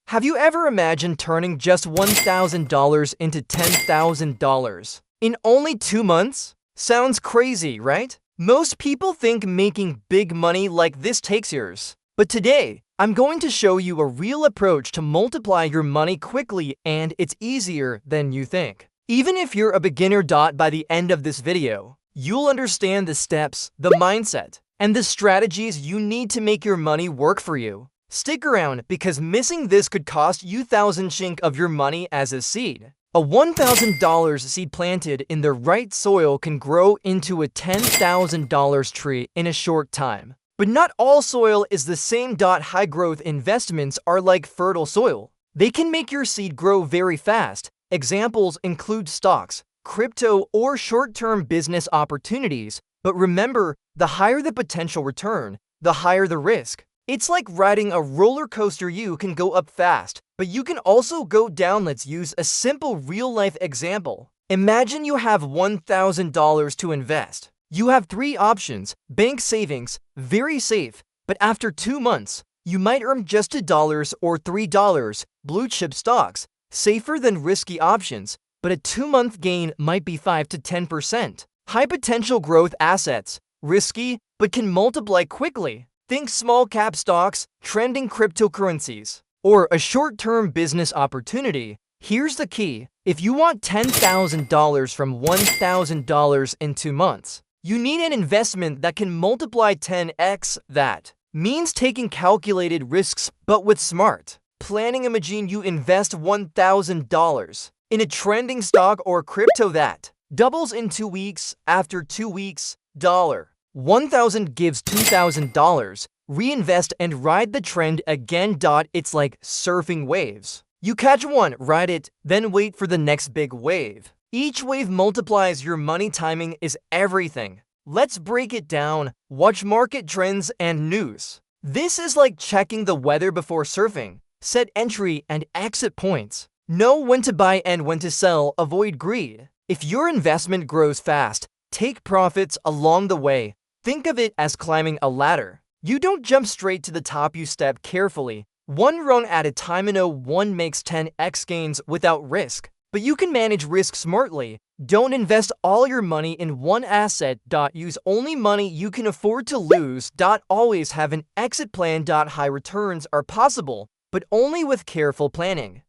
Have you ever imagined turning just $1,000 into $10,000 in only 2 months? Sounds crazy, right? Most people think making big money like this takes years. But today, I'm going to show you a real approach to multiply your money quickly, and it's easier than you think. Even if you're a beginner, by the end of this video, you'll understand the steps, the mindset, and the strategies you need to make your money work for you. Stick around because missing this could cost you thousands chink of your money as a seed. A $1,000 seed planted in the right soil can grow into a $10,000 tree in a short time. But not all soil is the same. High growth investments are like fertile soil. They can make your seed grow very fast. Examples include stocks, crypto, or short-term business opportunities. But remember, the higher the potential return, the higher the risk. It's like riding a roller coaster. You can go up fast, but you can also go down. Let's use a simple real-life example. Imagine you have $1,000 to invest. You have 3 options. Bank savings, very safe, but after 2 months, you might earn just $1 or $3. Blue chip stocks, safer than risky options, but a 2-month gain might be 5 to 10%. High potential growth assets, risky, but can multiply quickly. Think small cap stocks, trending cryptocurrencies, or a short-term business opportunity. Here's the key. If you want $10,000 from $1,000 in 2 months, you need an investment that can multiply 10x that. Means taking calculated risks, but with smart planning. Imagine you invest $1,000 in a trending stock or crypto that doubles in 2 weeks. After 2 weeks, $1,000 gives $2,000. Reinvest and ride the trend again. It's like surfing waves. You catch one, ride it, then wait for the next big wave. Each wave multiplies your money. Timing is everything. Let's break it down. Watch market trends and news. This is like checking the weather before surfing. Set entry and exit points. Know when to buy and when to sell. Avoid greed. If your investment grows fast, take profits along the way. Think of it as climbing a ladder. You don't jump straight to the top, you step carefully, one rung at a time. No one makes 10x gains without risk. But you can manage risk smartly. Don't invest all your money in one asset. Use only money you can afford to lose. Always have an exit plan. High returns are possible, but only with careful planning,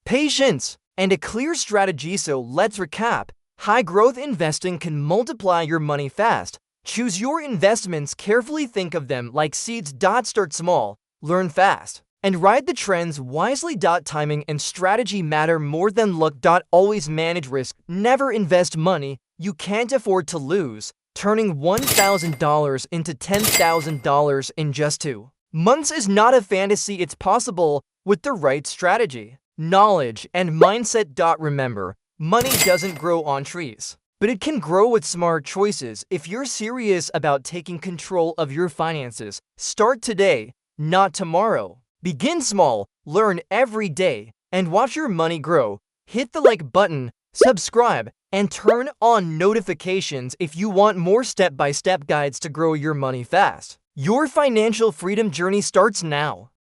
patience, and a clear strategy. So let's recap. High growth investing can multiply your money fast. Choose your investments carefully. Think of them like seeds. Start small, learn fast, and ride the trends wisely. Timing and strategy matter more than luck. Always manage risk. Never invest money you can't afford to lose. Turning $1,000 into $10,000 in just 2 months is not a fantasy. It's possible with the right strategy, knowledge, and mindset. Remember, money doesn't grow on trees, but it can grow with smart choices. If you're serious about taking control of your finances, start today, not tomorrow. Begin small, learn every day, and watch your money grow. Hit the like button, subscribe, and turn on notifications if you want more step-by-step guides to grow your money fast. Your financial freedom journey starts now.